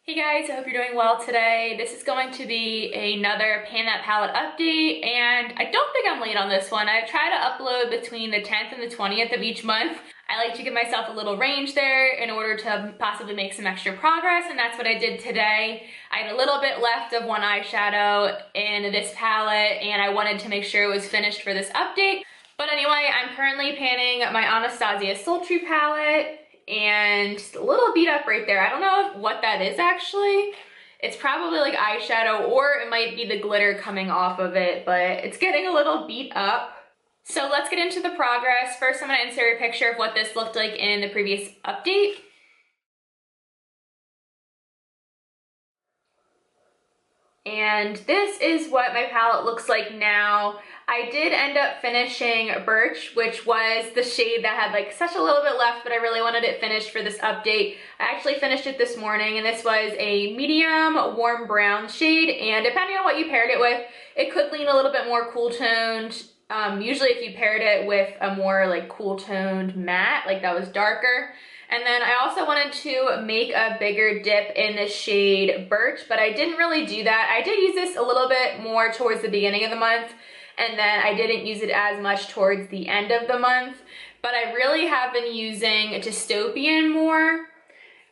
Hey guys, I hope you're doing well today. This is going to be another Pan That Palette update, and I don't think I'm late on this one. I try to upload between the 10th and the 20th of each month. I like to give myself a little range there in order to possibly make some extra progress, and that's what I did today. I had a little bit left of one eyeshadow in this palette, and I wanted to make sure it was finished for this update. But anyway, I'm currently panning my ABH Sultry palette, and just a little beat up right there. I don't know what that is actually. It's probably like eyeshadow, or it might be the glitter coming off of it, but it's getting a little beat up. So let's get into the progress. First, I'm gonna insert a picture of what this looked like in the previous update. And this is what my palette looks like now. I did end up finishing Birch, which was the shade that had like such a little bit left, but I really wanted it finished for this update. I actually finished it this morning, and this was a medium warm brown shade, and depending on what you paired it with, it could lean a little bit more cool toned. Usually if you paired it with a more like cool toned matte, like that was darker. And then I also wanted to make a bigger dip in the shade Birch, but I didn't really do that. I did use this a little bit more towards the beginning of the month, and then I didn't use it as much towards the end of the month. But I really have been using Dystopian more,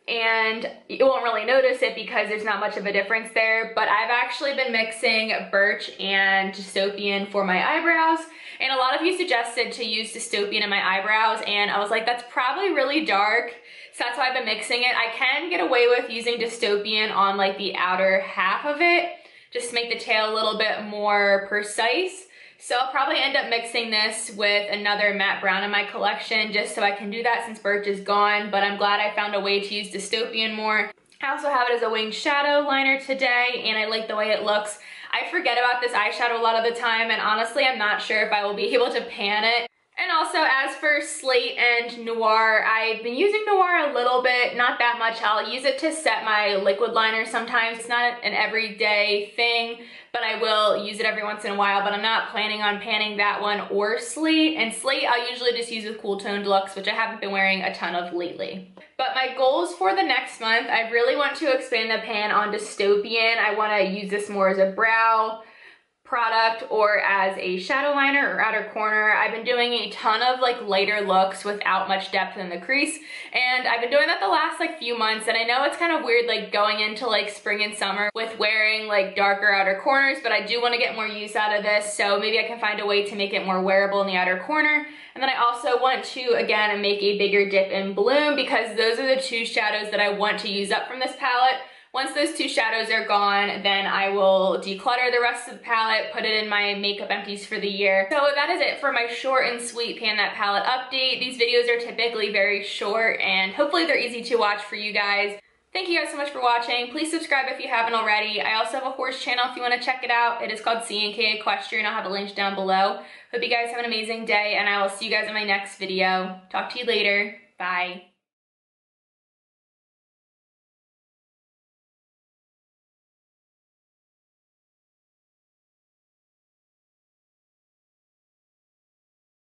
and you won't really notice it because there's not much of a difference there, but I've actually been mixing Birch and Dystopian for my eyebrows, and a lot of you suggested to use Dystopian in my eyebrows, and I was like, that's probably really dark, so that's why I've been mixing it. I can get away with using Dystopian on like the outer half of it, just to make the tail a little bit more precise. So I'll probably end up mixing this with another matte brown in my collection just so I can do that since Birch is gone, but I'm glad I found a way to use Dystopian more. I also have it as a winged shadow liner today, and I like the way it looks. I forget about this eyeshadow a lot of the time, and honestly I'm not sure if I will be able to pan it. And also, as for Slate and Noir, I've been using Noir a little bit, not that much. I'll use it to set my liquid liner sometimes. It's not an everyday thing, but I will use it every once in a while, but I'm not planning on panning that one or Slate. And Slate I'll usually just use with Cool Toned looks, which I haven't been wearing a ton of lately. But my goals for the next month, I really want to expand the pan on Dystopian. I want to use this more as a brow product or as a shadow liner or outer corner. I've been doing a ton of like lighter looks without much depth in the crease, and I've been doing that the last like few months, and I know it's kind of weird like going into like spring and summer with wearing like darker outer corners, but I do want to get more use out of this, so maybe I can find a way to make it more wearable in the outer corner. And then I also want to again make a bigger dip in Bloom, because those are the two shadows that I want to use up from this palette. Once those two shadows are gone, then I will declutter the rest of the palette, put it in my makeup empties for the year. So that is it for my short and sweet Pan That Palette update. These videos are typically very short, and hopefully they're easy to watch for you guys. Thank you guys so much for watching. Please subscribe if you haven't already. I also have a horse channel if you want to check it out. It is called C&K Equestrian. I'll have a link down below. Hope you guys have an amazing day, and I will see you guys in my next video. Talk to you later. Bye.